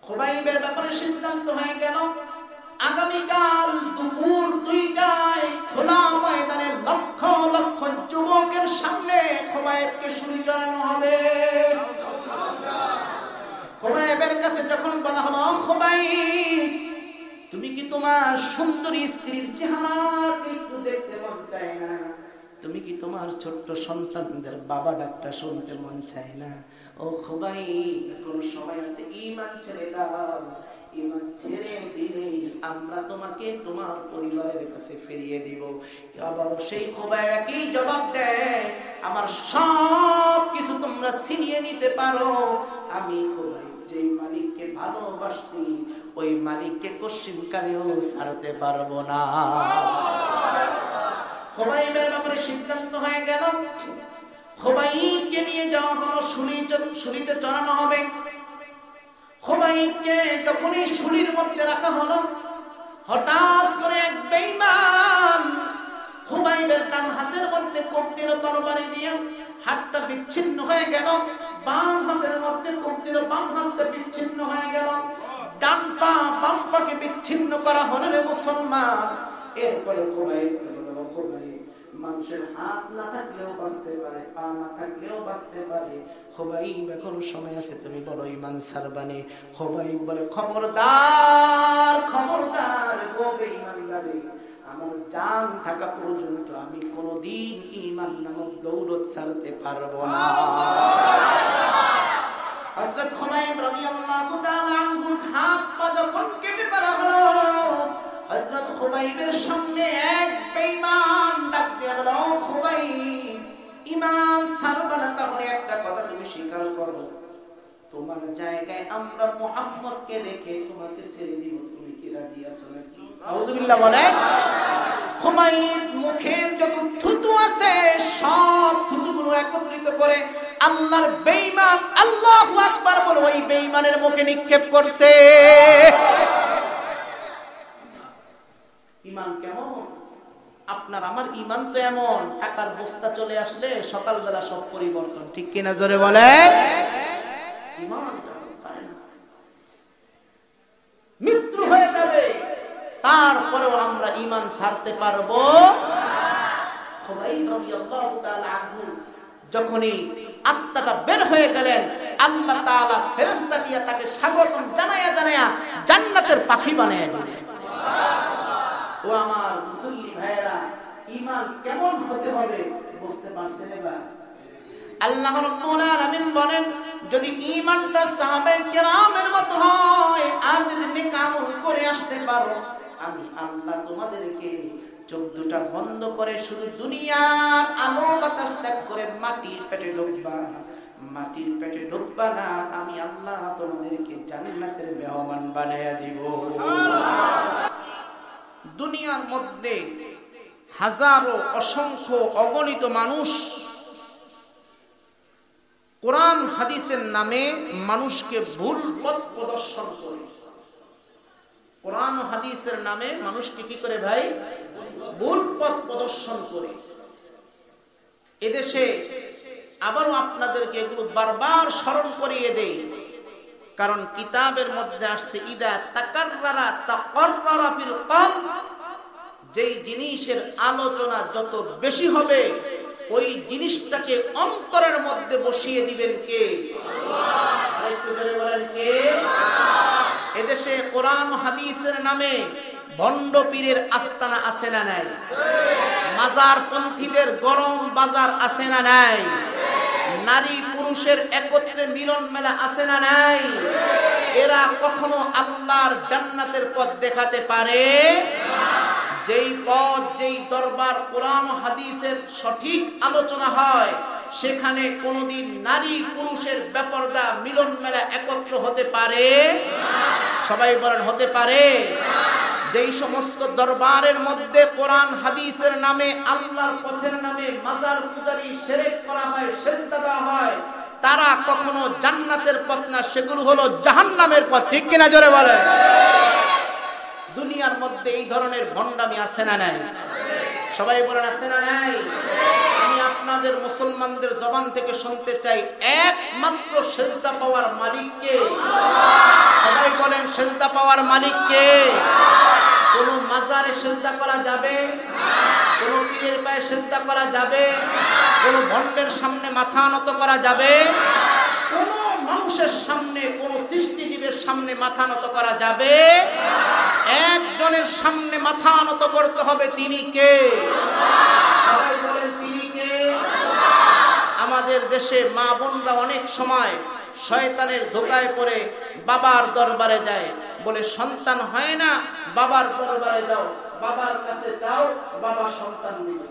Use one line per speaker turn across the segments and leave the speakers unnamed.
খুবাইবের ব্যাপারে সিদ্ধান্ত হয়ে গেল আগামীকাল দুপুর 2টায় খোলা ময়দানে লক্ষ লক্ষ যুবকের সামনে খুবাইবকে ছুরি চড়ানো হবে। খুবাইবের কাছে যখন বলা হলো, খুবাইব তুমি কি তোমার সুন্দরী স্ত্রীর চেহারাকে একটু দেখতে মন চায় না? তুমি কি তোমার ছোট্ট সন্তানদের বাবা ডাকটা শুনতে মন চায় না? ও খুবাইব, কোন সময় আছে ঈমান ছেড়ে দাও, ঈমান ছেড়ে দিলে আমরা তোমাকে তোমার পরিবারের কাছে ফিরিয়ে দিব। আবার সেই খুবাইব একই জবাব দেয়, আমার সব কিছু তোমরা ছিনিয়ে নিতে পারো, আমি খুবাইব যেই মালিককে ভালোবাসি ওই মালিককে কশিনকালেও ছাড়তে পারবো না। খুবাইবের ব্যাপারে সিদ্ধান্ত হয়ে গেল, খুবাইবকে নিয়ে যাওয়া হলো, শুলিতে চড়ানো হবে। খুবাইবকে যখনই শুলির মধ্যে রাখা হলো, হঠাৎ করে এক বেঈমান খুবাইবের ডান হাতের মধ্যে কোপ দিল তরবারি দিয়ে, হাতটা বিচ্ছিন্ন হয়ে গেল। বাম হাতের মধ্যে কোপ দিল, বাম হাতটা বিচ্ছিন্ন হয়ে গেল। ডান পা বাম পাকে বিচ্ছিন্ন করা হলো রে মুসলমান। এরপরে খুবাইব মানুষের হাত না থাকলেও বাঁচতে পারে, পা না থাকলেও বাঁচতে পারে। খুবাইব এখন সময় আছে, তুমি বলো ঈমান ছাড়বানি? খুবাইব বলে, খবরদার খবরদার গো বেঈমানদারে, আমার জান থাকা পর্যন্ত আমি কোনদিন ঈমান নামক দৌলত ছাড়তে পারবো না। হযরত খুবাইব রাদিয়াল্লাহু তাআলা আনহু হাত পা যখন কেটে ফেলা হলো, হযরত খুবাইবের সামনে এক বেঈমান ডাক দিয়ে বলল, ও খুবাইব, ঈমান ছাড়বা না? তাহলে একটা কথা তুমি স্বীকার করো, তোমার জায়গায় আমরা মুহাম্মদকে রেখে তোমাকে ছেড়ে দিব, তুমি কি রাজি আছো নাকি? আউযুবিল্লাহ বলে। খুবাইব মুখের যত থুতু আছে সব থুতুগুলো একত্রিত করে আল্লাহর বেঈমান আল্লাহু আকবার বলে ওই বেঈমানের মুখে নিক্ষেপ করছে। ঈমান কেমন? আপনার আমার ঈমান তো এমন, টাকার বস্তা চলে আসলে সকালবেলা সব পরিবর্তন, ঠিক কিনা জোরে বলে? ঈমান মৃত্যু হয়ে যাবে, তারপরেও আমরা ঈমান ছাড়তে পারবো না। খুবাইব রাদিয়াল্লাহু তাআলা আনহু যখনই আত্মাটা বের হয়ে গেলেন, আল্লাহ তাআলা ফেরেশতা দিয়ে তাকে স্বাগতম জানায়া জানায়া জান্নাতের পাখি বানায়া দিলেন। ও আমার মুসল্লি ভাইরা, ঈমান কেমন হতে হবে বুঝতে পারছেন? এবার আল্লাহ রাব্বুল আলামিন বলেন, যদি ঈমানটা সাহাবায়ে কেরামের মতো হয় আর যদি নেক আমল করে আসতে পারো, আমি আল্লাহ তোমাদেরকে 14টা বন্ধ করে শুধু দুনিয়ার আলো বাতাস ত্যাগ করে মাটির পেটে ঢুকবা, মাটির পেটে ঢুকবা না, আমি আল্লাহ তোমাদেরকে জান্নাতের মেহমান বানায়া দিব। দুনিয়ার মধ্যে হাজারো অসংখ্য অগণিত মানুষ কোরআন হাদিসের নামে মানুষকে ভুল পথ প্রদর্শন করে। কোরআন হাদিসের নামে মানুষকে কি করে ভাই? ভুল পথ প্রদর্শন করে। এদেশে আবারও আপনাদেরকে এগুলো বারবার স্মরণ করিয়ে দেই, কারণ কিতাবের মধ্যে আসছে ইদা তাকাররারা তাকাররারা ফিল কলব, যেই জিনিসের আলোচনা যত বেশি হবে ওই জিনিসটাকে অন্তরের মধ্যে বসিয়ে দিবেন কে? আল্লাহ। আরেকটু জোরে বলেন কে? আল্লাহ। এদেশে কোরআন হাদিসের নামে ভণ্ড পীরের আস্তানা আছে না নাই? মাজার পন্থীদের গরম বাজার আছে না নাই? নারী পুরুষের একত্রে মিলন মেলা আছে না নাই? এরা কখনো আল্লাহর জান্নাতের পথ দেখাতে পারে না। যেই পথ, যেই দরবার কোরআন হাদিসের সঠিক আলোচনা হয়, সেখানে কোনোদিন নারী পুরুষের বেপরদা মিলন মেলা একত্র হতে পারে না। সবাই বলেন হতে পারে না। যেই সমস্ত দরবারের মধ্যে কোরআন হাদিসের নামে, আল্লাহর পথের নামে মাজার পূজারি শিরক করা হয়, সেজদা দেওয়া হয়, তারা কখনো জান্নাতের পথ না, সেগুলো হলো জাহান্নামের পথ, ঠিক কিনা জোরে বলে? দুনিয়ার মধ্যে এই ধরনের ভণ্ডামি আছে না নাই? সবাই বলেন আছে না নাই? আমি আপনাদের মুসলমানদের জবান থেকে শুনতে চাই, একমাত্র সেজদা পাওয়ার মালিক কে? সবাই বলেন সেজদা পাওয়ার মালিক কে? কোন মাজারে সেজদা করা যাবে? কোন পীরের পায়ে সেজদা করা যাবে? কোন ভণ্ডের সামনে মাথা নত করা যাবে? কোন মানুষের সামনে, কোন সৃষ্টিজীবের সামনে মাথা নত করা যাবে? একজনের সামনে মাথা নত করতে হবে, তিনি কে? সবাই বলেন তিনি কে? আমাদের দেশে মা বোনরা অনেক সময় শয়তানের ধোঁকায় পড়ে বাবার দরবারে যায়, বলে সন্তান হয় না, বাবার দরবারে যাও, বাবার কাছে যাও, বাবা সন্তান দিবে।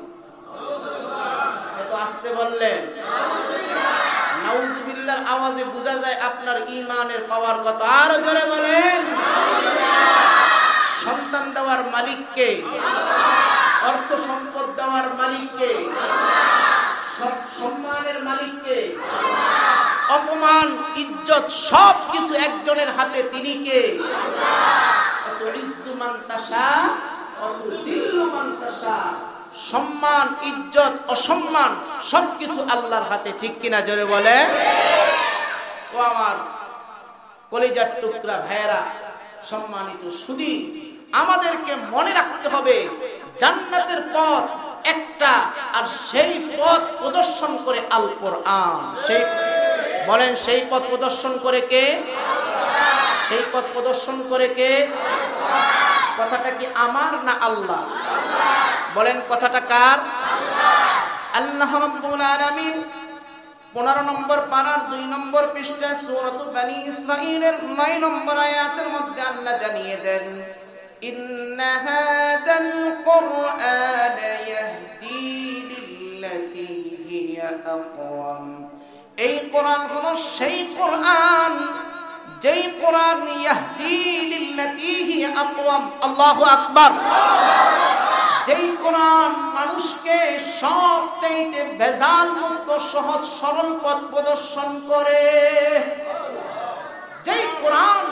এত আসতে বললেন, নাউজুবিল্লাহর আওয়াজে বোঝা যায় আপনার ঈমানের পাওয়ার কত। আরো জোরে বলেন। সন্তান দেওয়ার মালিক কে? অর্থ সম্পদ দেওয়ার মালিক কে? সম্মানের মালিক কে? অপমান, ইজ্জত সব কিছু একজনের হাতে, তিনি কে? সম্মান, ইজ্জত, অসম্মান সবকিছু আল্লাহর হাতে, ঠিক কিনা জোরে বলে। ও আমার কলিজার টুকরা ভাইয়েরা, সম্মানিত সুধী, আমাদেরকে মনে রাখতে হবে জান্নাতের পথ একটা, আর সেই পথ প্রদর্শন করে আল কোরআন। সেই বলেন, সেই পথ প্রদর্শন করে কে? সেই পথ প্রদর্শন করে কে? কথাটা কি আমার না আল্লাহ? বলেন কথাটা কার? আল্লাহ রাব্বুল আলামিন 15 নম্বর পারার 2 নম্বর পৃষ্ঠা সূরাতুল বনী ইসরাঈলের 9 নম্বর আয়াতের মধ্যে আল্লাহ জানিয়ে দেন, ইন্না হাযাল কুরআন ইয়াহদি লিল্লাতী হিয়া আকওয়াম। এই কোরআন হলো সেই কোরআন যেই কোরআন ইয়াহদি লিল্লাতী হিয়া আকওয়াম। আল্লাহু আকবার। যেই কোরআন মানুষকে সবচেয়ে ভেজাল মুক্ত সহজ সরল পথ প্রদর্শন করে। যেই কোরআন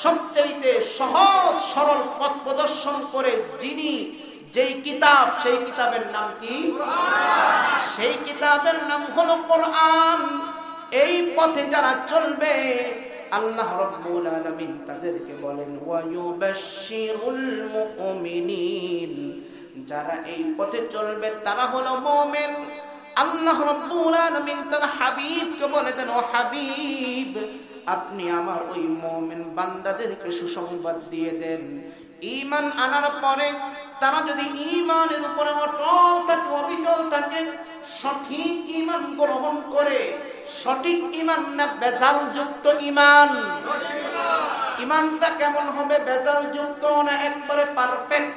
সবচেয়ে সহজ সরল পথ প্রদর্শন করে, যিনি, যেই কিতাব, সেই কিতাবের নাম কি? সেই কিতাবের নাম হলো কোরআন। এই পথে যারা চলবে আল্লাহ রাব্বুল আলামিন তাদেরকে বলেন ওয়া ইউবাশশিরুল মুমিনিন। যারা এই পথে চলবে তারা হলো মুমিন। আল্লাহ রাব্বুল আলামিন তার হাবিবকে বলে দেন, ও হাবিব, আপনি আমার ওই মুমিন বান্দাদেরকে সুসংবাদ দিয়ে দেন, ঈমান আনার পরে তারা যদি ঈমানের উপরে অটল থাকে, অবিচল থাকে, সঠিক ঈমান গ্রহণ করে, সঠিক ঈমান না বেজাল যুক্ত ঈমান। ঈমানটা কেমন হবে? বেজাল যুক্ত না একবারে পারফেক্ট?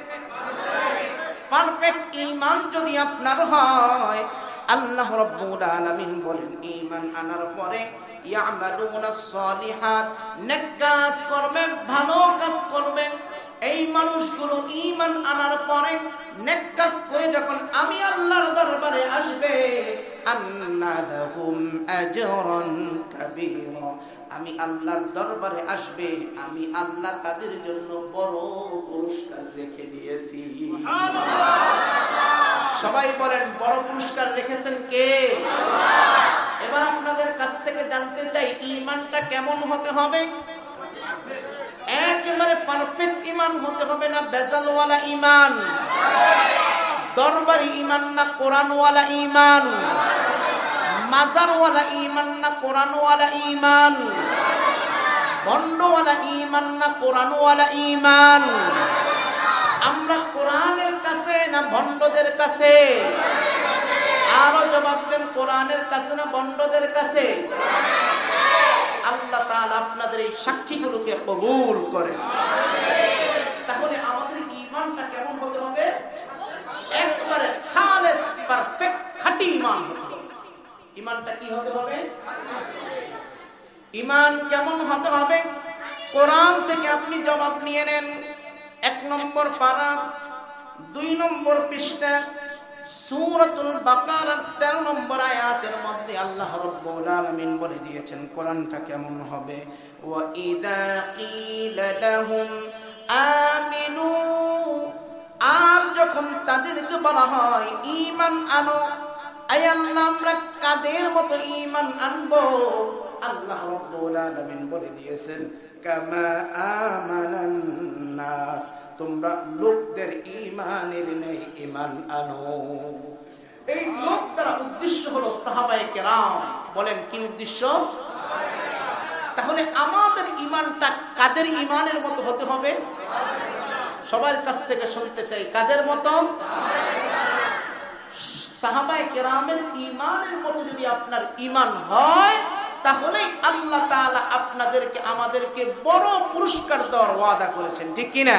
পারফেক্ট ঈমান যদি আপনার হয়, আল্লাহ রাব্বুল আলামিন বলেন ঈমান আনার পরে ইয়ামালুনাস সালিহাত, নেক কাজ করবে, ভালো কাজ করবে। এই মানুষগুলো ঈমান আনার পরে নেক কাজ করে যখন আমি আল্লাহর দরবারে আসবে, আন্না লাহুম আজরান কাবীরা, আমি আল্লাহর দরবারে আসবে, আমি আল্লাহ তাদের জন্য বড় পুরস্কার রেখে দিয়েছি। সবাই বলেন, বড় পুরস্কার রেখেছেন কে? এবার আপনাদের কাছ থেকে জানতে চাই, ঈমানটা কেমন হতে হবে? একেবারে পারফেক্ট ঈমান হতে হবে না বেজালওয়ালা ঈমান? দরবারি ঈমান না কোরআনওয়ালা ঈমান? মাজারওয়ালা ঈমান না কোরআনওয়ালা ঈমান? ভণ্ডওয়ালা ঈমান না কোরআনওয়ালা ঈমান? আমরা কোরআনের কাছে না ভণ্ডদের কাছে? আরো জবাব দেন, কোরআনের কাছে না ভণ্ডদের কাছে? আল্লাহ তাআলা আপনাদের এই সাক্ষীগুলোকে কবুল করেন। তাহলে আমাদের ঈমানটা কেমন হতে হবে? একবারে খালেস পারফেক্ট খাঁটি ঈমান হতে হবে। ঈমানটা কি হতে হবে? ঈমান কেমন হতে হবে? কোরআন থেকে আপনি জবাব নিয়ে নেন। 1 নম্বর পারা 2 নম্বর পৃষ্ঠা সূরাতুল বাকারার 13 নম্বর আয়াতের মধ্যে আল্লাহ রাব্বুল আলামিন বলে দিয়েছেন কোরআনটা কেমন হবে। ওয়া ইযা ক্বিলা লাহুম আমিনু, আর যখন তাদেরকে বলা হয় ঈমান আনো, আয় আল্লাহ আমরা কাদের মতো ঈমান আনবো? আল্লাহ রাব্বুল আলামিন বলে দিয়েছেন কামা আমানান নাস, তোমরা লোকদের ঈমানের ন্যায় ঈমান আনো। এই লোক দ্বারা উদ্দেশ্য হলো সাহাবায়ে কেরাম। বলেন কি উদ্দেশ্য? তাহলে আমাদের ঈমানটা কাদের ঈমানের মতো হতে হবে? সবার কাছ থেকে শুনতে চাই, কাদের মতো? সাহাবায়ে কেরামের ঈমানের মতো যদি আপনার ঈমান হয়, তাহলে আল্লাহ তাআলা আপনাদেরকে আমাদেরকে বড় পুরস্কার দেওয়ার ওয়াদা করেছেন, ঠিক কি না?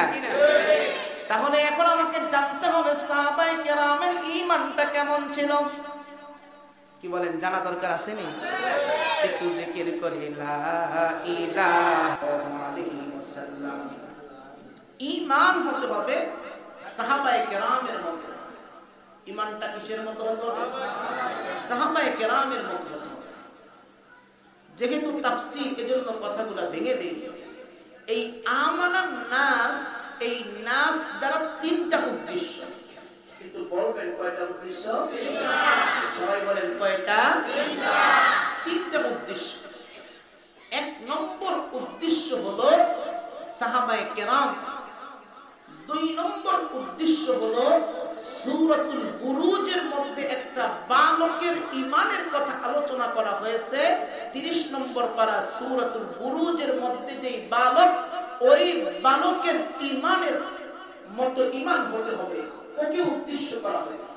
তাহলে এখন আমাকে জানতে হবে সাহাবায়ে কেরামের ঈমানটা কেমন ছিল। কি বলেন, জানা দরকার আছে নি? একটু জিকির করি লা ইলাহা ইল্লাল্লাহ। ঈমান হতে হবে সাহাবায়ে কেরামের মতো। ঈমানটা কিসের মতো হতে হবে? সাহাবায়ে কেরামের মতো হতে হবে। যেহেতু তাফসীর, এজন্য কথাগুলো ভেঙে দেই। এই আমানান নাস, এই নাস দ্বারা তিনটা উদ্দেশ্য। কিন্তু বলবেন কয়টা উদ্দেশ্য? সবাই বলেন কয়টা? তিনটা উদ্দেশ্য। এক নম্বর উদ্দেশ্য হলো সাহাবায়ে কেরাম। দুই নম্বর উদ্দেশ্য হলো সূরাতুল বুরুজের মধ্যে একটা বালকের ঈমানের কথা আলোচনা করা হয়েছে। 30 নম্বর পারা সূরাতুল বুরুজের মধ্যে যেই বালক, ওই বালকের ঈমানের মতো ঈমান হতে হবে, ওকে উদ্দেশ্য করা হয়েছে।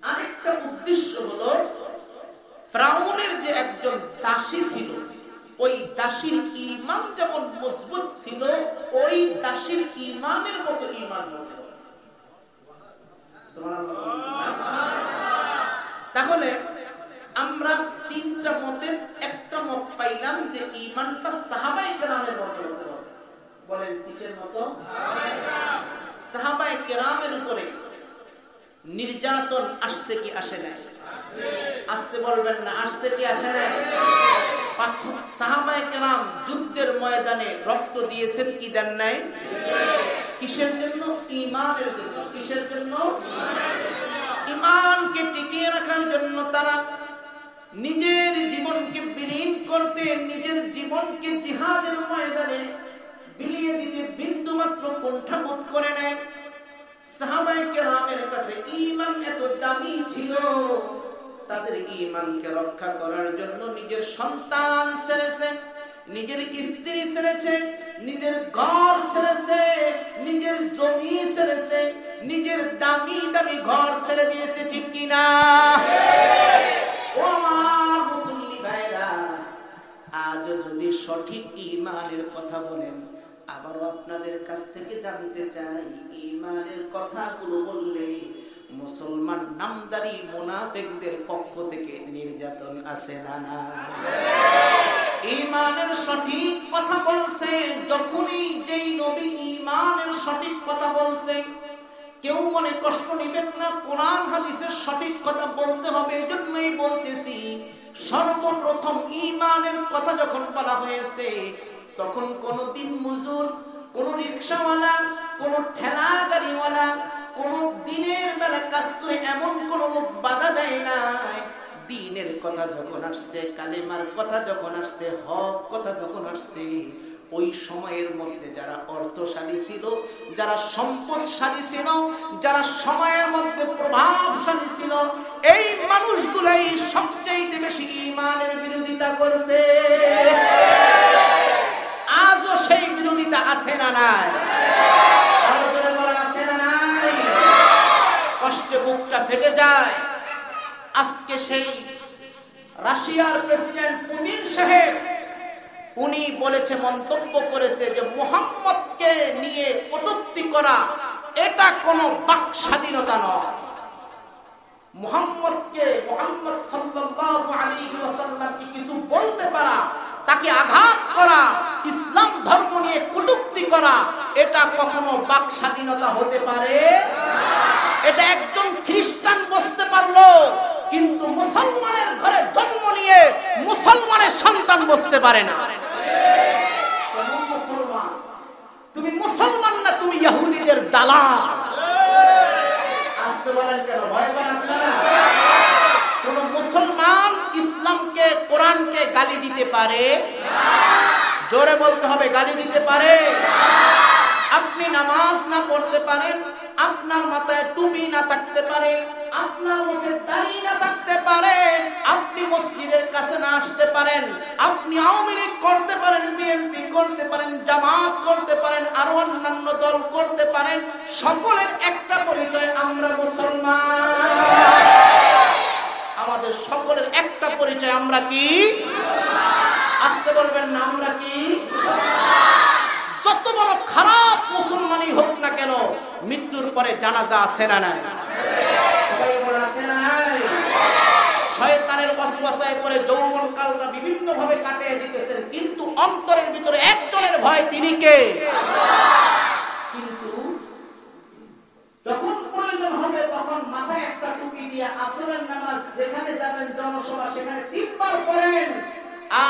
আরেকটা উদ্দেশ্য হলো ফিরআউনের যে একজন দাসী ছিল, ওই দাসীর ঈমান যেমন মজবুত ছিল, ওই দাসীর ঈমানের মতো ঈমান হতে হবে। তাহলে আমরা তিনটা মতের একটা মত পাইলাম যে ঈমানটা সাহাবায়ে কেরামের মতো হতে হবে। বলেন কিসের মতো? সাহাবায়ে কেরামের উপরে নির্যাতন আসছে কি আসে নাই? আসতে বলবেন না, আসছে কি আসে নাই? সাহাবায়ে কেরাম যুদ্ধের ময়দানে রক্ত দিয়েছেন কি দেন নাই? কিসের জন্য? ঈমানের জন্য। কিসের জন্য? ঈমানকে টিকিয়ে রাখার জন্য তারা নিজের জীবনকে বিলীন করতে, নিজের জীবনকে জিহাদের ময়দানে বিলিয়ে দিতে বিন্দুমাত্র কুণ্ঠাবোধ করে নেয়। সাহাবায়ে কেরামের কাছে ঈমান এত দামি ছিল, তাদের ঈমানকে রক্ষা করার জন্য নিজের সন্তান ছেড়েছে, নিজের স্ত্রী ছেড়েছে, নিজের ঘর ছেড়েছে, নিজের জমি ছেড়েছে, নিজের দামি দামি ঘর ছেড়ে দিয়েছে, ঠিক কি না? ও আমার মুসলিম ভাইরা, আজও যদি সঠিক ঈমানের কথা বলেন, আবারও আপনাদের কাছ থেকে জানতে চাই, ঈমানের কথাগুলো বললে মুসলমান নামদারি মুনাফিকদের পক্ষ থেকে নির্যাতন আছে না? না। ঈমানের সঠিক কথা বলছে যখনই যেই নবী ঈমানের সঠিক কথা বলছে, কেউ মনে কষ্ট নেবেন না, কোরআন হাদিসের সঠিক কথা বলতে হবে। এজন্যই বলতেছি, সর্বপ্রথম ঈমানের কথা যখন বলা হয়েছে, তখন কোন দিন মজুর, কোন রিকশাওয়ালা, কোন ঠেলা গাড়িওয়ালা, কোন দিনের বেলা কাজ করে এমন কোন লোক বাধা দেয় নাই। দ্বীনের কথা যখন আসছে, কালেমার কথা যখন আসছে, হক কথা যখন আসছে, ওই সময়ের মধ্যে যারা অর্থশালী ছিল, যারা সম্পদশালী ছিল, যারা সময়ের মধ্যে প্রভাবশালী ছিল, এই মানুষগুলাই সবচেয়ে বেশি ঈমানের বিরোধিতা করেছে। আজও সেই বিরোধিতা আছে না নাই? আছে না নাই? কষ্টে বুকটা ফেটে যায়। আজকে সেই রাশিয়ার প্রেসিডেন্ট পুতিন সাহেব, উনি বলেছে, মন্তব্য করেছে যে মুহাম্মদকে নিয়ে কটূক্তি করা এটা কোনো বাক স্বাধীনতা নয়। মুহাম্মদ সাল্লাল্লাহু আলাইহি ওয়াসাল্লামকে কিছু বলতে পারা, তাকে আঘাত করা, ইসলাম ধর্ম নিয়ে কটূক্তি করা, এটা কখনো বাক স্বাধীনতা হতে পারে না। এটা একজন খ্রিস্টান বুঝতে পারলো, কিন্তু মুসলমানের ঘরে জন্ম নিয়ে মুসলমানের সন্তান বুঝতে পারে না। তুমি মুসলমান না, তুমি ইহুদিদের দালাল। আসতে বলেন কেন? ভয় পান আপনারা? কোন মুসলমান ইসলামকে, কোরআনকে গালি দিতে পারে না। জোরে বলতে হবে, গালি দিতে পারে? আপনি নামাজ না পড়তে পারেন, আপনার মাথায় টুপি না থাকতে পারে, আপনার মুখে দাড়ি না থাকতে পারে, আপনি মসজিদের কাছে না আসতে পারেন, আপনি আওয়ামী লীগ করতে পারেন, বিএনপি করতে পারেন, জামাত করতে পারেন, আরো অন্যান্য দল করতে পারেন, সকলের একটা পরিচয়, আমরা মুসলমান। আমাদের সকলের একটা পরিচয়, আমরা কি? আসতে বলবেন না, আমরা কি? যত বড় খারাপ মুসলমানই হোক না কেন, মৃত্যুর পরে জানাজা আছে না নাই? সবাই বলে আছে না নাই? শয়তানের ওয়াসওয়াসায় পড়ে যৌবন কালটা বিভিন্ন ভাবে কাটিয়ে দিতেছেন, কিন্তু অন্তরের ভিতরে একজনের ভয়, তিনি কে? কিন্তু যখন প্রয়োজন হবে তখন মাথায় একটা টুপি দিয়ে আসরের নামাজ যেখানে যাবেন জনসভা সেখানে 3 বার পড়েন,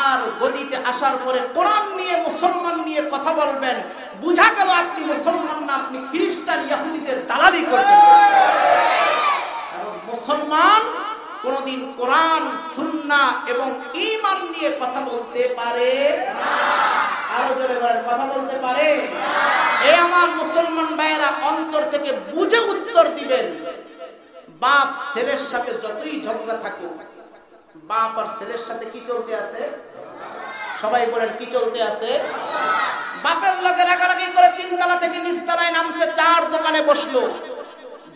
আর গদিতে আসার পরে কোরআন নিয়ে মুসলমান নিয়ে কথা বলবেন, বুঝা গেল আপনি মুসলমান না, আপনি খ্রিস্টান ইহুদিদের দালালি করতেছেন। কারণ মুসলমান কোনদিন কোরআন, সুন্নাহ এবং ঈমান নিয়ে কথা বলতে পারে না। আরো জোরে বলেন, কথা বলতে পারে না। এই আমার মুসলমান ভাইয়েরা অন্তর থেকে বুঝে উত্তর দিবেন। বাপ ছেলের সাথে যতই ঝগড়া থাকুক, বাপ আর ছেলের সাথে কি চলতে আছে? সবাই বলেন, কি চলতে আছে? বাপের লগে রাগারাগি করে 3 তলা থেকে নিচতলায় নামছে, 4 দোকানে বসলো।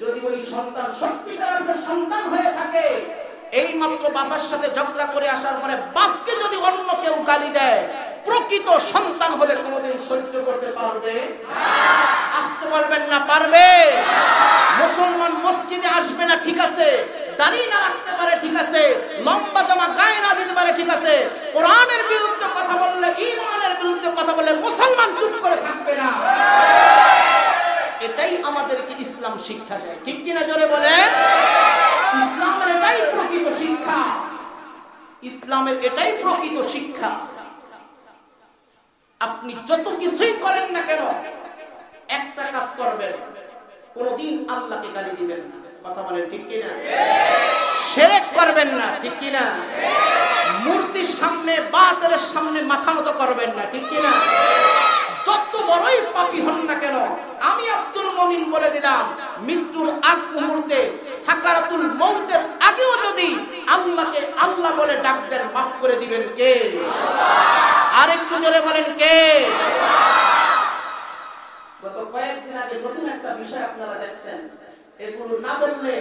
যদি ওই সন্তান সত্যিকারের সন্তান হয়ে থাকে, এই মাত্র বাবার সাথে ঝগড়া করে আসার পরে বাপকে যদি অন্য কেউ গালি দেয়, প্রকৃত সন্তান হলে কোনোদিন সহ্য করতে পারবে না। আসতে বলবেন না, পারবে? মুসলমান মসজিদে আসবে না, ঠিক আছে, দাড়ি না রাখতে পারে, ঠিক আছে, লম্বা জামা গায়ে না দিতে পারে, ঠিক আছে, কোরআনের বিরুদ্ধে কথা বললে, ঈমানের বিরুদ্ধে কথা বললে মুসলমান চুপ করে থাকবে না। এটাই আমাদেরকে ইসলাম শিক্ষা দেয়, ঠিক কিনা জোরে বলেন? ইসলামের এটাই প্রকৃত শিক্ষা, ইসলামের এটাই প্রকৃত শিক্ষা। আপনি যত কিছুই করেন না কেন, একটা কাজ করবেন, কোনদিন আল্লাহকে গালি দিবেন না। কথা বলেন, ঠিক কিনা? শিরক করবেন না, ঠিক কিনা? মূর্তির সামনে, বাতিলের সামনে মাথা নত করবেন না, ঠিক কিনা? যত বড়ই পাপী হন না কেন, আমি আব্দুল মুমিন বলে দিলাম, মৃত্যুর আগ মুহূর্তে, সাকারাতুল মউতের আগেও যদি আল্লাহকে আল্লাহ বলে ডাক দেন, মাফ করে দিবেন কে? আল্লাহ। আরেকটু জোরে বলেন, কে? গত কয়েকদিন আগে নতুন একটা বিষয় আপনারা দেখছেন, এগুলো না বললে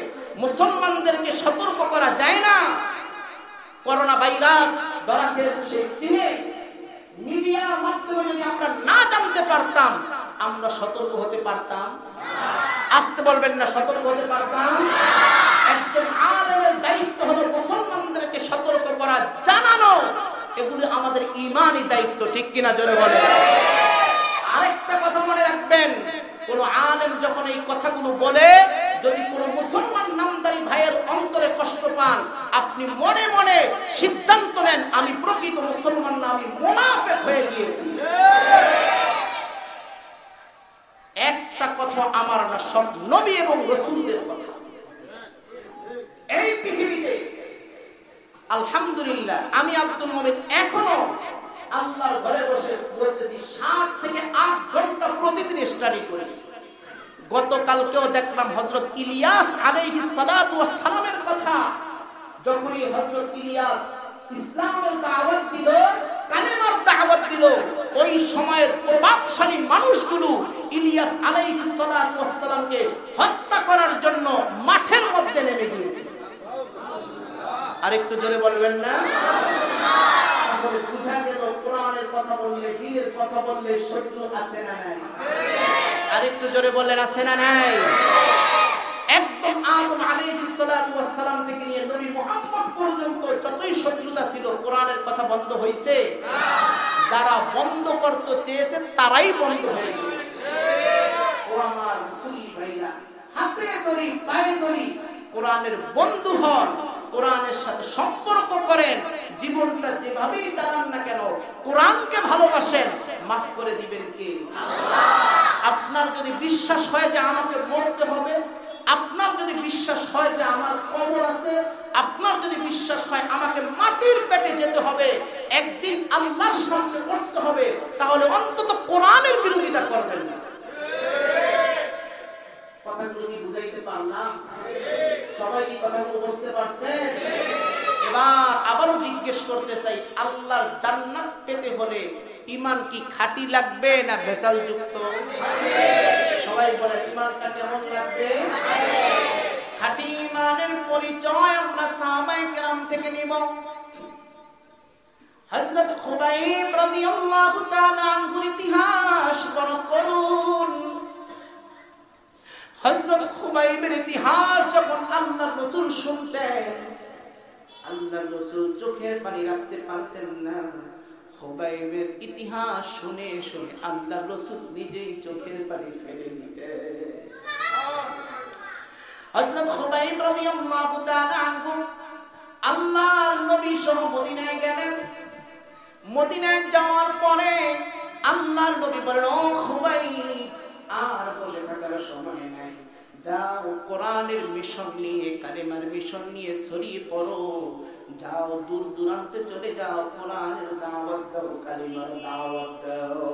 মুসলমানদেরকে সতর্ক করা যায় না। করোনা ভাইরাস ধরা খেয়েছে সেই চীনে, মিডিয়ার মাধ্যমে যদি আমরা না জানতে পারতাম, আমরা সতর্ক হতে পারতাম না। আসতে বলবেন না, সতর্ক হতে পারতাম না। একজন আলেমের দায়িত্ব হলো মুসলমানদেরকে সতর্ক করা, জানানো, এগুলো আমাদের ঈমানি দায়িত্ব, ঠিক কিনা জোরে বলেন? আরেকটা কথা মনে রাখবেন, কোন আলেম যখন এই কথাগুলো বলে, যদি কোন মুসলমান নামদারি ভাইয়ের অন্তরে কষ্ট পান, আপনি মনে মনে সিদ্ধান্ত নেন, আমি প্রকৃত মুসলমান না, আমি মুনাফিক হয়ে গিয়েছি। একটা কথা আমার না, সব নবী এবং রাসূলদের কথা। এই পৃথিবীতে আলহামদুলিল্লাহ আমি আব্দুল মুমিন এখনো আল্লাহর ঘরে বসে বলতেছি, 7 থেকে 8 ঘন্টা প্রতিদিন স্টাডি করি। গতকালকেও দেখলাম হযরত ইলিয়াস আলাইহিস সালাতু ওয়াস সালামের কথা। যখনই হযরত ইলিয়াস ইসলামের দাওয়াত দিল, কালেমার দাওয়াত দিল, ওই সময়ের প্রভাবশালী মানুষগুলো ইলিয়াস আলাইহিস সালাতু ওয়াস সালামকে হত্যা করার জন্য মাঠের মধ্যে নেমে গিয়েছে। আরেকটু জোরে বলবেন না? তাহলে বুঝা গেল, কোরআনের কথা বললে, দ্বীনের কথা বললে শত্রু আছে না নাই? আরেকটু জোরে বললেন, আছে না নাই? একদম আদম আলাইহিস সালাতু ওয়াস সালাম থেকে নিয়ে নবী মুহাম্মদ পর্যন্ত যতই শত্রুতা ছিল, কোরআনের কথা বন্ধ হইছে? যারা বন্ধ করতে চেয়েছে তারাই বন্ধ হয়ে গেছে। ও আমার মুসলিম ভাইরা, হাতে ধরি, পায়ে ধরি, কোরআনের বন্ধু হন, কোরআনের সাথে সম্পর্ক করেন, জীবনটা যেভাবেই চালান না কেন, কোরআনকে ভালোবাসেন, মাফ করে দিবেন কে? আল্লাহ। আপনার যদি বিশ্বাস হয় যে আমাকে মরতে হবে, আপনার যদি বিশ্বাস হয় যে আমার কবর আছে, আপনার যদি বিশ্বাস হয় আমাকে মাটির পেটে যেতে হবে, একদিন আল্লাহর সামনে করতে হবে, তাহলে অন্তত কোরআনের বিরোধিতা করবেন না। কথাগুলো কি বুঝাইতে পারলাম? সবাই কি কথাগুলো বুঝতে পারছেন? এবার আবারও জিজ্ঞেস করতে চাই, আল্লাহর জান্নাত পেতে হলে ঈমান কি খাঁটি লাগবে না ভেজাল যুক্ত? সবাই বলে ঈমানটা কেমন লাগবে? খাঁটি ঈমানের পরিচয় আমরা সাহাবায়ে কেরাম থেকে নিব। হযরত খুবাইব রাদিয়াল্লাহু তাআলা আনহুর ইতিহাস বড় করুন। হযরত খুবাইবের ইতিহাস যখন আল্লাহর রাসূল শুনতেন, আল্লাহর রাসূল চোখের পানি রাখতে পারতেন না। খুবাইবের ইতিহাস শুনে শুনে আল্লাহর রাসূল নিজেই চোখের পানি ফেলে দিতেন। হযরত খুবাইব রাদিয়াল্লাহু তাআলা আনহু আল্লাহর নবী সহ মদিনায় গেলেন। মদিনায় যাওয়ার পরে আল্লাহর নবী বললেন, ও খুবাইব, আর বসে থাকার সময় নাই, যাও কোরআনের মিশন নিয়ে, কালেমার মিশন নিয়ে ছড়িয়ে পড়ো, যাও দূর দূরান্তে চলে যাও, কোরআনের দাওয়াত দাও, কালেমার দাওয়াত দাও।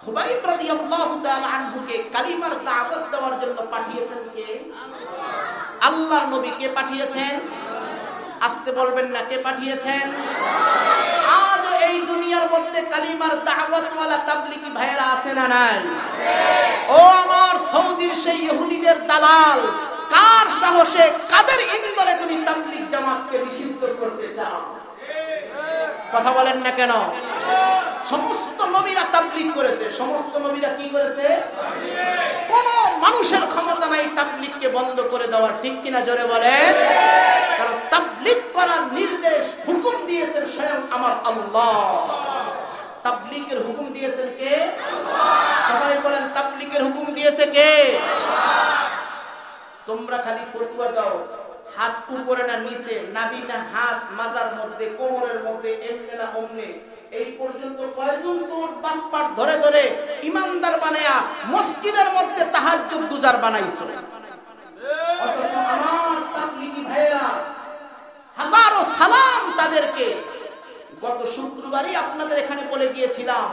খুবাইব রাদিয়াল্লাহু তাআলা আনহুকে কালিমার দাওয়াত দেওয়ার জন্য পাঠিয়েছেন কে? আল্লাহর নবী। কে পাঠিয়েছেন? আসতে বলবেন না, কে পাঠিয়েছেন? আর এই দুনিয়ার মধ্যে কালিমার দাওয়াত ওয়ালা তাবলীগী ভাইরা আছে না নাই? ও আমার সৌদির সেই ইহুদিদের দালাল, কার সাহসে, কাদের ইন্ধনে তুমি তাবলীগ জামাতকে নিষিদ্ধ করতে চাও? কথা বলেন না কেন? সমস্ত নবীরা তাবলীগ করেছে। সমস্ত নবীরা কি করেছে? কোন মানুষের ক্ষমতা নাই তাবলীগকে বন্ধ করে দেওয়ার, ঠিক কিনা জোরে বলেন? কারণ তাবলীগ করার নির্দেশ, হুকুম দিয়েছেন স্বয়ং আমার আল্লাহ। তাবলীগের হুকুম দিয়েছেন কে? সবাই বলেন, তাবলীগের হুকুম দিয়েছে কে? তোমরা খালি ফতোয়া দাও, হাত উপরে না নিচে, নাভি না হাত, মাজার মধ্যে, কোমরের মধ্যে, এমনে না অমনে, এই পর্যন্ত কয়জন চোর বাটপাট ধরে ধরে ইমানদার বানায়া মসজিদের মধ্যে তাহাজ্জুদ গুজার বানাইছো। অথচ আমার তাবলীগী ভাইরা হাজারো সালাম তাদেরকে। গত শুক্রবারই আপনাদের এখানে বলে গিয়েছিলাম,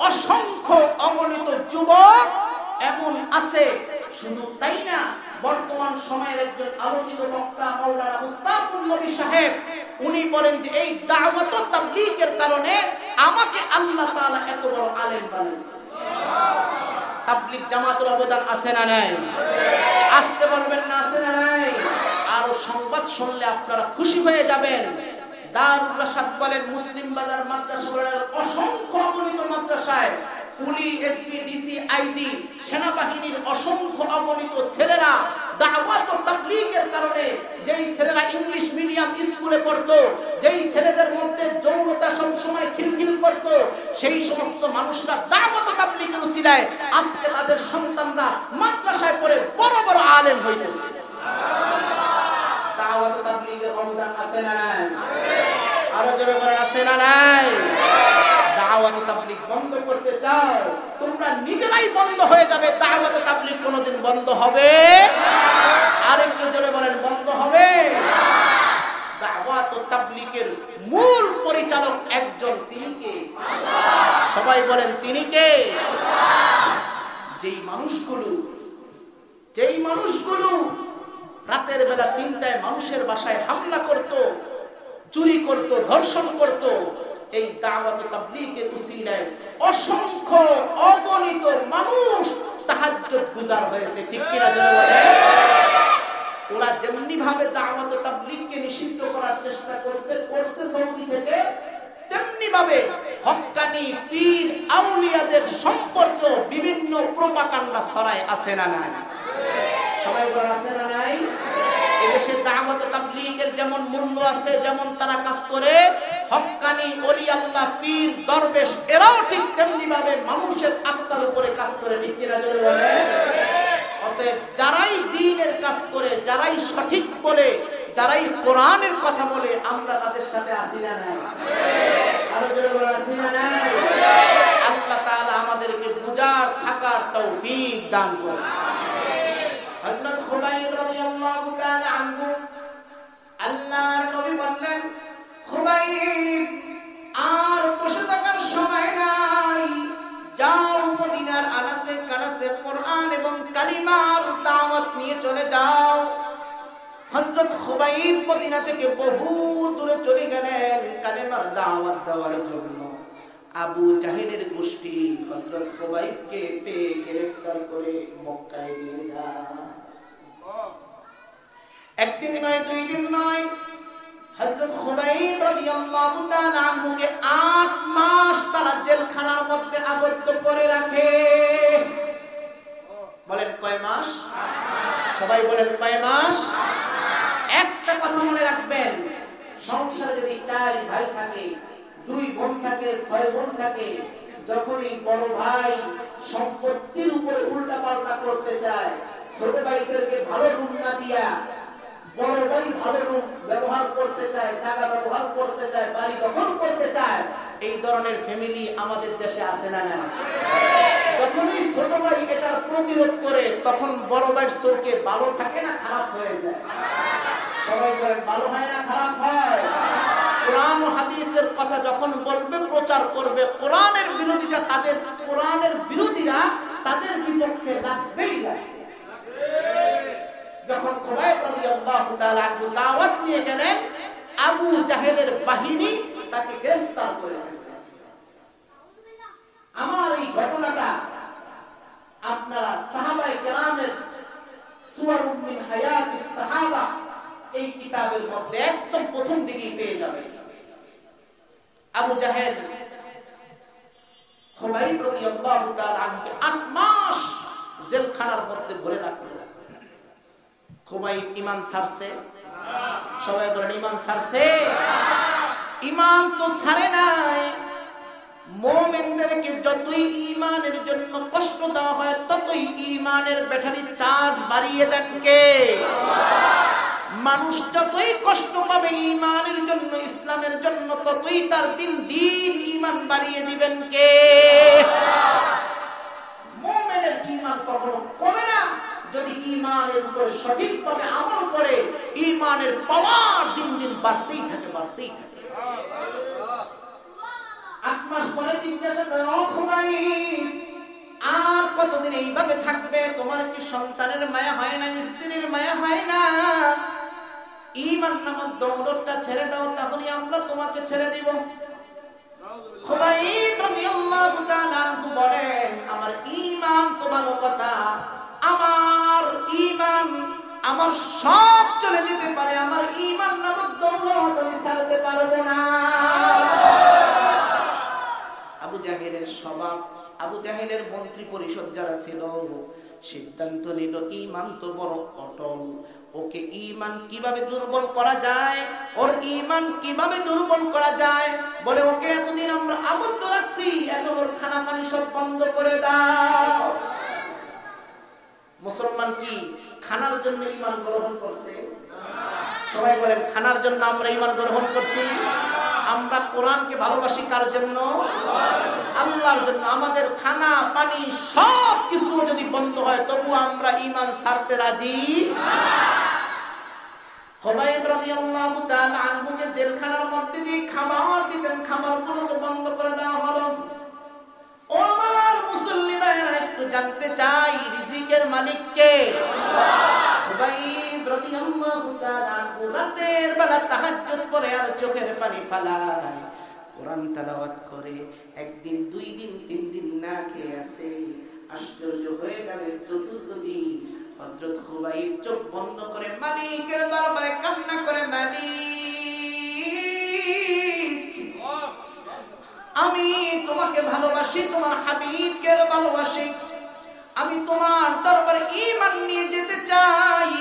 অসংখ্য অগণিত যুবক এমন আছে। শুধু তাই না, বর্তমান সময়ের একজন আলোচিত বক্তা মাওলানা মুস্তাফুল নবী সাহেব, উনি বলেন যে এই দাওয়াত ও তাবলীগের কারণে আমাকে আল্লাহ তাআলা এত বড় আলেম বানাইছে। তাবলীগ জামাতের অবদান আছে না নাই? আসতে বলবেন না, আছে না নাই? আর সংবাদ শুনলে আপনারা খুশি হয়ে যাবেন। দারুল রাশাদ বলেন, মুসলিম বাজার মাদ্রাসা বলেন, অসংখ্য অগণিত মাদ্রাসায় পুলিশ, এসপি, ডিসি, আইজি, সেনাবাহিনীর অসংখ্য অগণিত ছেলেরা দাওয়াত ও তাবলীগের কারণে, যেই ছেলেরা ইংলিশ মিডিয়াম স্কুলে পড়তো, যেই ছেলেদের মধ্যে যৌনতা সব সময় খিলখিল করতো, সেই সমস্ত মানুষরা দাওয়াত ও তাবলীগের উসিলায় আজকে তাদের সন্তানরা মাদ্রাসায় পড়ে বড় বড় আলেম হইতেছে। দাওয়াত ও তাবলীগের অবদান আছে না নাই? আরো জোরে বলেন, আছে না নাই? দাওয়াত ও তাবলীগ বন্ধ করতে চাও, তোমরা নিজেরাই বন্ধ হয়ে যাবে। দাওয়াত ও তাবলীগ কোনোদিন বন্ধ হবে? আরেকটু জোরে বলেন, বন্ধ হবে? দাওয়াত ও তাবলীগের মূল পরিচালক একজন, তিনি কে? সবাই বলেন, তিনি কে? যেই মানুষগুলো রাতের বেলা 3টায় মানুষের বাসায় হামলা করত, চুরি করত, ধর্ষণ করত, এই দাওয়াত ও তাবলীগের উসিলায় অসংখ্য অগণিত মানুষ তাহাজ্জুদ গুজার হয়েছে, ঠিক কিনা জোরে বলেন? ওরা যেমনি ভাবে দাওয়াত ও তাবলীগকে নিষিদ্ধ করার চেষ্টা করছে সৌদি থেকে, তেমনি ভাবে হক্কানি পীর আউলিয়াদের সম্পর্ক বিভিন্ন প্রোপাগান্ডা ছড়ায়, আছে না নাই? সবাই বলেন, আছে না নাই? এদেশে দাওয়াত ও তাবলীগের যেমন মূল্য আছে, যেমন তারা কাজ করে, হক্কানি ওলি আল্লাহ, পীর, দরবেশ এরাও ঠিক তেমনি ভাবে মানুষের আত্মার উপরে কাজ করে, ঠিক কিনা জোরে বলেন? অতএব যারাই দ্বীনের কাজ করে, যারাই সঠিক বলে, যারাই কোরআনের কথা বলে, আমরা তাদের সাথে আছি না নাই? আরো জোরে বলেন, আছি না নাই? আল্লাহ তাআলা আমাদেরকে বুঝার, থাকার তৌফিক দান করুন। হযরত খুবাইব রাদিয়াল্লাহু তাআলা আনহু, আল্লাহর নবী বললেন, চলে যাও। হযরত খুবাইব মদিনা থেকে বহু দূরে চলে গেলেন কালেমার দাওয়াত দেওয়ার জন্য। আবু জাহেলের গোষ্ঠী হযরত খুবাইবকে পেয়ে গ্রেফতার করে মক্কায় নিয়ে যায়। একদিন নয়, দুই দিন নয়, হযরত খুবাইব রাদিয়াল্লাহু তাআলা আনহুকে 8 মাস তারা জেলখানার মধ্যে আবদ্ধ করে রাখে। বলেন কয় মাস? সবাই বলেন কয় মাস? একটা কথা মনে রাখবেন, সংসারে যদি 4 ভাই থাকে, 2 বোন থাকে, 6 বোন থাকে, যখনই বড় ভাই সম্পত্তির উপরে উল্টাপাল্টা করতে চায়, ছোট ভাইদেরকে ভালো রূপ না দিয়া বড় ভাই ভালো রূপ ব্যবহার করতে চায়, জায়গা ব্যবহার করতে চায়, বাড়ি দখল করতে চায়, এই ধরনের ফ্যামিলি আমাদের দেশে আছে না? না। যখনই ছোট ভাই এটার প্রতিরোধ করে, তখন বড় ভাইয়ের চোখে ভালো থাকে না খারাপ হয়ে যায়? সবাই বলেন ভালো হয় না খারাপ হয়? কোরআন ও হাদিসের কথা যখন বলবে, প্রচার করবে, কোরআনের বিরোধীরা তাদের বিপক্ষে রাখবেই রাখবে। যখন খুবাইব রাদিয়াল্লাহু তাআলা আনহু দাওয়াত নিয়ে গেলেন, আবু জাহেলের বাহিনী তাকে গ্রেফতার করে ফেলল। আমার এই ঘটনাটা আপনারা সাহাবায়ে কেরামের সুওয়ারুম মিন হায়াতিস সাহাবা এই কিতাবের মধ্যে একদম প্রথম দিকেই পেয়ে যাবেন। আবু জাহেল খুবাইব রাদিয়াল্লাহু তাআলা আনহুকে 8 মাস জেলখানার মধ্যে ভরে রাখল। খুবাইব ঈমান ছাড়ছে? সবাই বলেন ঈমান ছাড়ছে? ঈমান তো ছাড়ে নাই। মুমিনদেরকে যতই ঈমানের জন্য কষ্ট দেওয়া হয়, ততই ঈমানের ব্যাটারি চার্জ বাড়িয়ে দেন কে? মানুষ যতই কষ্ট পাবে ঈমানের জন্য, ইসলামের জন্য, ততই তার দিন দিন ঈমান বাড়িয়ে দিবেন কে? মুমিনের ঈমান কখনো কমে না যদি ঈমানের উপর সঠিকভাবে আমল করে। ঈমানের পাওয়ার দিন দিন বাড়তেই থাকে, বাড়তেই থাকে। 8 মাস পরে জিজ্ঞাসা করে, ও খুবাইব, আর কতদিন এইভাবে থাকবে? তোমার কি সন্তানের মায়া হয় না, স্ত্রীর মায়া হয় না? ঈমান নামক দৌলতটা ছেড়ে দাও, তাহলে আমরা তোমাকে ছেড়ে দিব। খুবাইব রাদিয়াল্লাহু তাআলা আনহু বলেন, আমার ঈমান তো ভালো কথা, আমার ঈমান, আমার সব চলে যেতে পারে, আমার ঈমান নামক দৌলত আমি ছাড়তে পারবো না। আবু জাহেলের স্বভাব, আবু জাহেলের মন্ত্রী পরিষদ যারা ছিল, সিদ্ধান্ত নিল ঈমান তো বড় অটল, ওকে ঈমান কিভাবে দুর্বল করা যায়, ওর ঈমান কিভাবে দুর্বল করা যায়, বলে ওকে এতদিন আমরা আবদ্ধ রাখছি, এখন ওর খানা পানি সব বন্ধ করে দাও। মুসলমান কি খানার জন্য ঈমান গ্রহণ করছে? সবাই বলেন খানার জন্য আমরা ঈমান গ্রহণ করছি। আমরা কোরআনকে ভালোবাসি কার জন্য? আল্লাহর জন্য। আমাদের খানা পানি সব কিছু যদি বন্ধ হয়, তবু আমরা ঈমান ছাড়তে রাজি না। খুবাইব রাদিয়াল্লাহু তাআলা আনহুকে জেলখানার মধ্যে দিয়ে খাবার দিতেন, খাবারগুলোকে বন্ধ করে দেওয়া হলো। ও আমার মুসল্লি ভাইরা, একটু জানতে চাই রিজিকের মালিক কে? খুবাইব রাদিয়াল্লাহু তাআলা আনহু রাতের বেলা তাহাজ্জুদ পড়ে আর চোখের পানি ফালায়, কোরআন তেলাওয়াত করে। একদিন, 2 দিন, 3 দিন না খেয়ে আছে। আশ্চর্য হয়ে গেল, চতুর্থ দিন হযরত খুবাইব চোখ বন্ধ করে মালিকের দরবারে কান্না করে, মালিক, আমি তোমাকে ভালোবাসি, তোমার হাবিবকে ভালোবাসি, আমি তোমার দরবারে ঈমান নিয়ে যেতে চাই।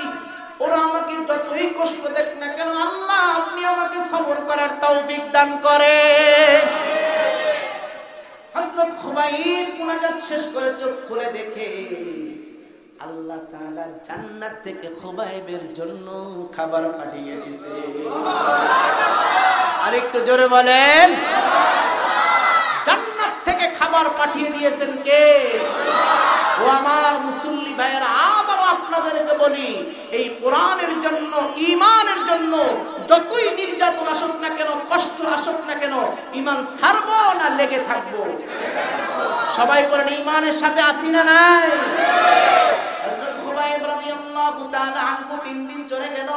ওরা আমাকে যতই কষ্ট দেখ না কেন, আল্লাহ আপনি আমাকে সবর করার তৌফিক দান করেন। হযরত খুবাইব মুনাজাত শেষ করে চোখ খুলে দেখে আল্লাহ তাআলা জান্নাত থেকে খুবাইবের জন্য খাবার পাঠিয়ে দিয়েছে। আর একটু জোরে বলেন, জান্নাত থেকে খাবার পাঠিয়ে দিয়েছেন কে? ও আমার মুসল্লি ভাইয়েরা, আবারও আপনাদেরকে বলি, এই কোরআনের জন্য, ঈমানের জন্য যতই নির্যাতন আসুক না কেন, কষ্ট আসুক না কেন, ঈমান ছাড়বো না লেগে থাকবো? সবাই বলেন ঈমানের সাথে আছি না নাই? হযরত খুবাইব রাদিয়াল্লাহু রাদিয়াল্লাহু তাআলা আনহু 3 দিন চলে গেল।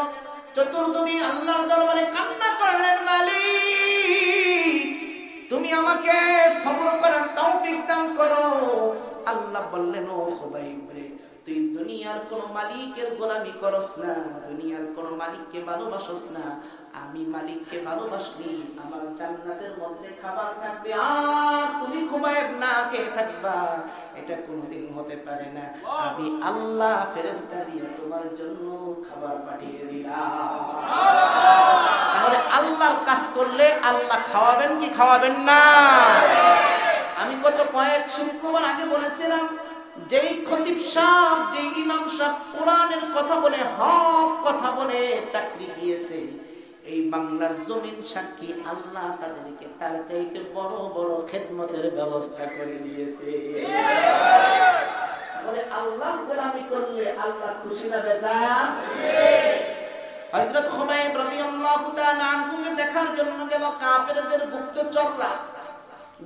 চতুর্থ দিন আল্লাহর দরবারে কান্না করলেন, মালিক তুমি আমাকে সবর করার তৌফিক দান করো। আল্লাহ বললেন, ও খুবাইব রে, তুই দুনিয়ার কোন মালিকের গোলামি করস না, দুনিয়ার কোন মালিককে ভালোবাসস না, আমি মালিককে ভালোবাসি, আমার জান্নাতের মধ্যে খাবার থাকবে আর তুমি খুবাইব না খেয়ে থাকবা, এটা কোনদিন হতে পারে না। আমি আল্লাহ ফেরেশতা দিয়ে তোমার জন্য খাবার পাঠিয়ে দিলাম। তাহলে আল্লাহর কাজ করলে আল্লাহ খাওয়াবেন কি খাওয়াবেন না? আমি কয়েক শুক্রবার আগে বলেছিলাম, যেই খতিব সাহেব, যেই ইমাম সাহেব কোরআনের কথা বলে, হক কথা বলে চাকরি দিয়েছে, এই বাংলার জমিন সাক্ষী, আল্লাহ তাদেরকে তার চাইতে বড় বড় খেদমতের ব্যবস্থা করে দিয়েছে। বলে আল্লাহর গোলামি করলে আল্লাহ খুশি না বেজার? হযরত খুবাইব রাদিয়াল্লাহু তাআলা আনহুকে দেখার জন্য গেল কাফেরদের গুপ্তচররা।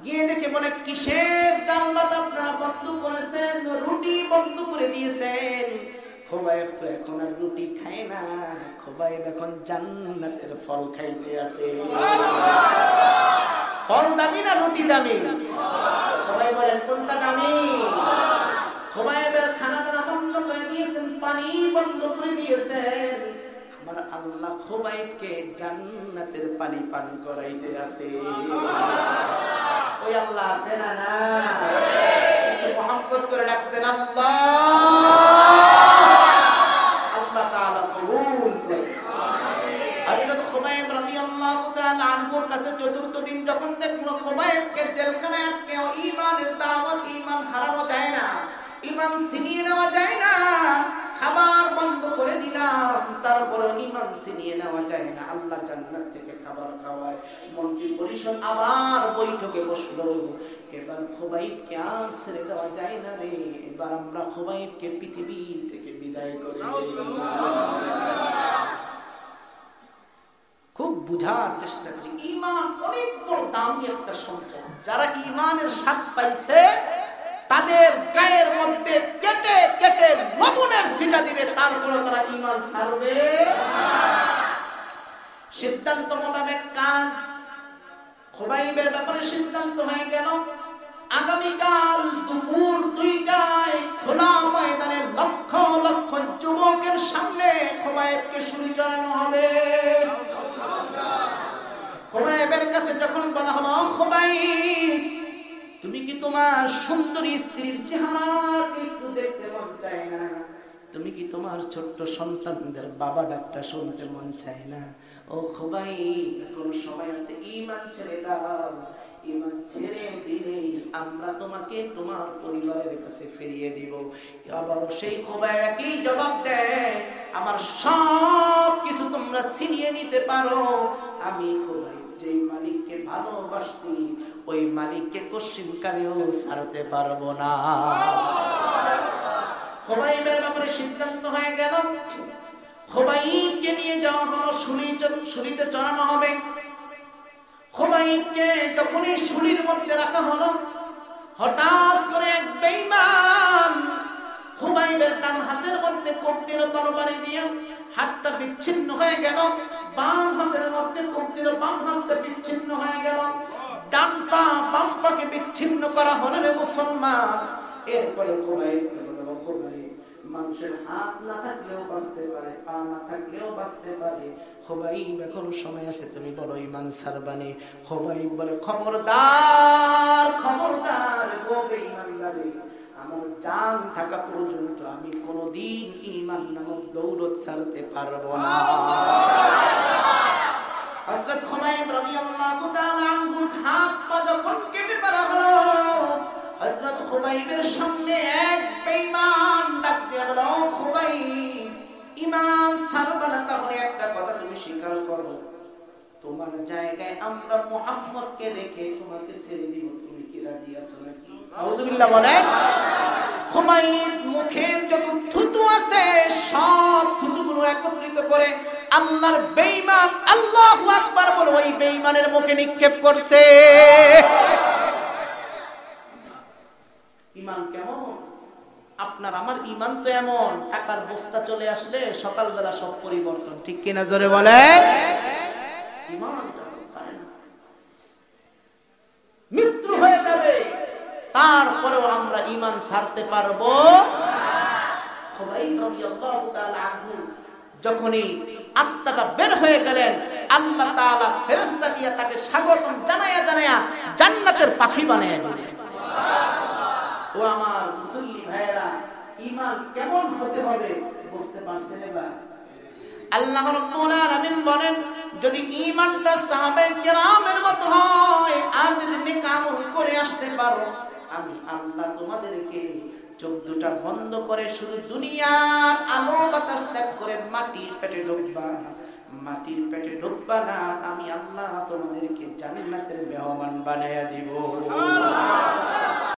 গিয়ে দেখে বলে, কিসের জান্নাত আপনারা বন্ধ করেছেন, রুটি বন্ধ করে দিয়েছেন। খুবাইব তো এখন আর রুটি খায় না, খুবাইব এখন জান্নাতের ফল খাইতে আছে। ফল দামি না রুটি দামি? সবাই বলেন কোনটা দামি? খুবাইবের খানা দানা বন্ধ করে দিয়েছেন, পানি বন্ধ করে দিয়েছেন। আমার আল্লাহ খুবাইবকে জান্নাতের পানি পান করাইতে আছে। ওই আল্লাহ আছে না? না, একটু মহব্বত করে ডাকতেন আল্লাহ। আল্লাহ তাআলা কবুল করে। হযরত খুবাইব রাদিয়াল্লাহু তাআলা আনহুর কাছে চতুর্থ দিন যখন দেখলো খুবাইবকে জেলখানায় আটকে, ঈমানের দাওয়াত, ঈমান হারানো যায় না, ঈমান ছিনিয়ে নেওয়া যায় না, খাবার বন্ধ করে দিলাম, তারপরে ঈমান ছিনিয়ে নেওয়া যায় না, আল্লাহ জান্নাত থেকে খাবার খাওয়ায়। মন্ত্রী পরিষদ আবার বৈঠকে বসলো। এবার খুবাইবকে আর ছেড়ে দেওয়া যায় না রে, এবার আমরা খুবাইবকে পৃথিবী থেকে বিদায় করে দিই। খুব বুঝার চেষ্টা করি, ঈমান অনেক বড় দামি একটা সম্পদ। যারা ঈমানের স্বাদ পাইছে তাদের গায়ের মধ্যে কেটে কেটে লবণের ছিটা দিবে, তারপরে তারা ঈমান ছাড়বে না। সিদ্ধান্ত মোতাবেক কাজ। খুবাইবের ব্যাপারে সিদ্ধান্ত হয়ে গেল, আগামীকাল দুপুর 2টায় খোলা ময়দানে লক্ষ লক্ষ যুবকের সামনে খুবাইবকে শুলি চড়ানো হবে। খুবাইবের কাছে যখন বলা হলো, খুবাইব তুমি কি তোমার সুন্দরী স্ত্রীর চেহারা একটু দেখতে মন চায় না? তুমি কি তোমার ছোট্ট সন্তানদের বাবা ডাকটা শুনতে মন চায় না? ও খুবাইব, কোন সময় আছে, ঈমান ছেড়ে দাও, ঈমান ছেড়ে দিলে আমরা তোমাকে তোমার পরিবারের কাছে ফিরিয়ে দিব। আবার সেই খুবাইব একই জবাব দেয়, আমার সব কিছু তোমরা ছিনিয়ে নিতে পারো, আমি খুবাইব যেই মালিককে ভালোবাসি ওই মালিককে কশিনকালেও ছাড়তে পারবো না। খুবাইবের ব্যাপারে সিদ্ধান্ত হয়ে গেল, খুবাইবকে নিয়ে যাওয়া হলো, শুলিতে চড়ানো হবে। খুবাইবকে যখনই শুলির মধ্যে রাখা হলো, হঠাৎ করে এক বেঈমান খুবাইবের ডান হাতের মধ্যে কোপ দিল তরবারি দিয়ে, হাতটা বিচ্ছিন্ন হয়ে গেল। বাম হাতের মধ্যে কোপ দিল, বাম হাতটা বিচ্ছিন্ন হয়ে গেল। ডান পা বাম পাকে বিচ্ছিন্ন করা হলো রে মুসলমান। এরপরে খুবাইব মানুষের হাত না থাকলেও বাঁচতে পারে, পা না থাকলেও বাঁচতে পারে। খুবাইব এখন সময় আছে, তুমি বলো ঈমান ছাড়বানি? খুবাইব বলে, খবরদার খবরদার গো বেঈমানদারে, আমার জান থাকা পর্যন্ত আমি কোনদিন ঈমান নামক দৌলত ছাড়তে পারবো না। হযরত খুবাইব রাদিয়াল্লাহু তাআলা আনহু হাত পা যখন কেটে ফেলা হলো, হযরত খুবাইবের সামনে এক বেঈমান ডাক দিয়ে বলল, খুবাইব ঈমান ছাড়বা না? তাহলে একটা কথা তুমি স্বীকার করো, তোমার জায়গায় আমরা মুহাম্মদকে রেখে তোমাকে ছেড়ে দিব, তুমি কি রাজি আছো নাকি? আউযুবিল্লাহ বলেন। খুবাইব মুখের যত থুতু আছে সব থুতুগুলো একত্রিত করে আল্লাহর বেঈমান আল্লাহু আকবার বলে ওই বেঈমানের মুখে নিক্ষেপ করছে। ঈমান কেমন? আপনার আমার ইমান তো এমন, টাকার বস্তা চলে আসলে সকালবেলা সব পরিবর্তন, ঠিক কিনা জোরে বলে? ইমান মৃত্যু হয়ে যাবে, তারপরেও আমরা ইমান ছাড়তে পারবো। যখনই আত্মাটা বের হয়ে গেলেন, আল্লাহ তাআলা ফেরেশতা দিয়ে তাকে স্বাগতম জানায়া জানায়া জান্নাতের পাখি বানায়া দিলেন। ও আমার মুসল্লি ভাইরা, ঈমান কেমন হতে হবে বুঝতে পারছেন? এবার আল্লাহ রাব্বুল আলামিন বলেন, যদি ঈমানটা সাহাবায়ে কেরামের মতো হয় আর যদি নেক আমল করে আসতে পারো, আমি আল্লাহ তোমাদেরকে চোখ দুটা বন্ধ করে শুধু দুনিয়ার আলো বাতাস ত্যাগ করে মাটির পেটে ঢুকবা, মাটির পেটে ঢুকবা না, আমি আল্লাহ তোমাদেরকে জান্নাতের মেহমান বানায়া দিব।